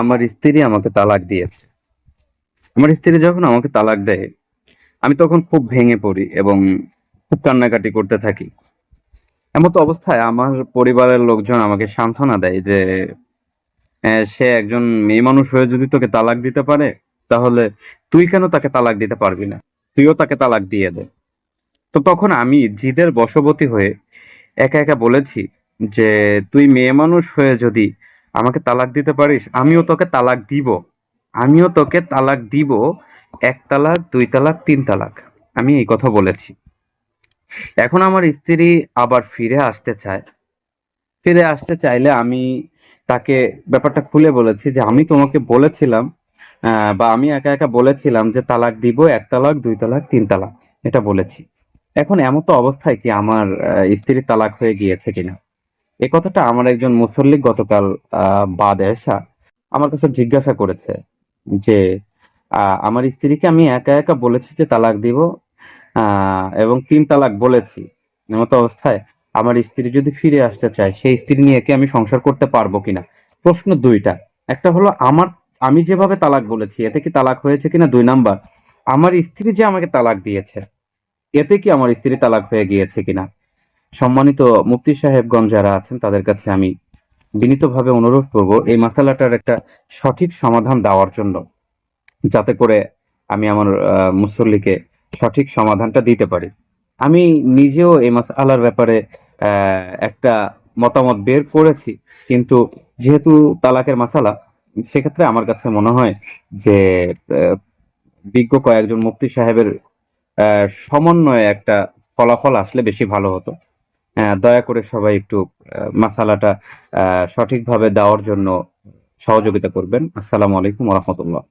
আমার স্ত্রী আমাকে তালাক দিয়েছে। আমার স্ত্রী যখন আমাকে তালাক দেয়, আমি তখন খুব ভেঙে পড়ি এবং খুব কান্নাকাটি করতে থাকি। এমতো অবস্থায় আমার পরিবারের লোকজন আমাকে সান্ত্বনা দেয় যে, সে একজন মেয়ে মানুষ হয়ে যদি তোকে তালাক দিতে পারে, তাহলে তুই কেন তাকে তালাক দিতে পারবি না? তুইও তাকে তালাক দিয়ে দে। তো তখন আমি জিদের বশবর্তী হয়ে একা একা বলেছি যে, তুই মেয়ে মানুষ হয়ে যদি আমাকে তালাক দিতে পারিস, আমিও তোকে তালাক দিব। আমিও তোকে তালাক দিব। ১ তালাক, ২ তালাক, ৩ তালাক। আমি এই কথা বলেছি। এখন আমার স্ত্রী আবার ফিরে আসতে চায়। ফিরে আসতে চাইলে আমি তাকে ব্যাপারটা খুলে বলেছি যে, আমি তোমাকে বলেছিলাম, বা আমি একা একা বলেছিলাম যে তালাক দিব, ১ তালাক, ২ তালাক, ৩ তালাক। এটা বলেছি। এখন এমতো অবস্থায় কি আমার স্ত্রীর তালাক হয়ে গিয়েছে কিনা, এ কথাটা আমার একজন মুসল্লি গতকাল বাদ এশা আমার কাছে জিজ্ঞাসা করেছে যে, আমার স্ত্রীকে আমি একা একা বলেছি যে তালাক দিব, এবং ৩ তালাক বলেছি। এমতো অবস্থায় আমার স্ত্রী যদি ফিরে আসতে চায়, সেই স্ত্রী নিয়ে কি আমি সংসার করতে পারবো কিনা? প্রশ্ন ২ টা। একটা হলো, আমি যেভাবে তালাক বলেছি এতে কি তালাক হয়েছে কিনা? ২ নাম্বার, আমার স্ত্রী যে আমাকে তালাক দিয়েছে, এতে কি আমার স্ত্রী তালাক হয়ে গিয়েছে কিনা? সম্মানিত মুফতি সাহেবগণ যারা আছেন তাদের কাছে আমি বিনীতভাবে অনুরোধ করব এই মাসালাটার একটা সঠিক সমাধান দেওয়ার জন্য, যাতে করে আমি আমার মুসল্লিকে সঠিক সমাধানটা দিতে পারি। আমি নিজেও এই মাসআলার ব্যাপারে একটা মতামত বের করেছি, কিন্তু যেহেতু তালাকের মাসালা, সেক্ষেত্রে আমার কাছে মনে হয় যে আহ, বিজ্ঞ কয়েকজন মুফতি সাহেবের সমন্বয়ে একটা ফলাফল আসলে বেশি ভালো হতো। দয়া করে সবাই একটু মাসালাটা সঠিকভাবে দেওয়ার জন্য সহযোগিতা করবেন। আসসালামু আলাইকুম ওয়া রাহমাতুল্লাহ।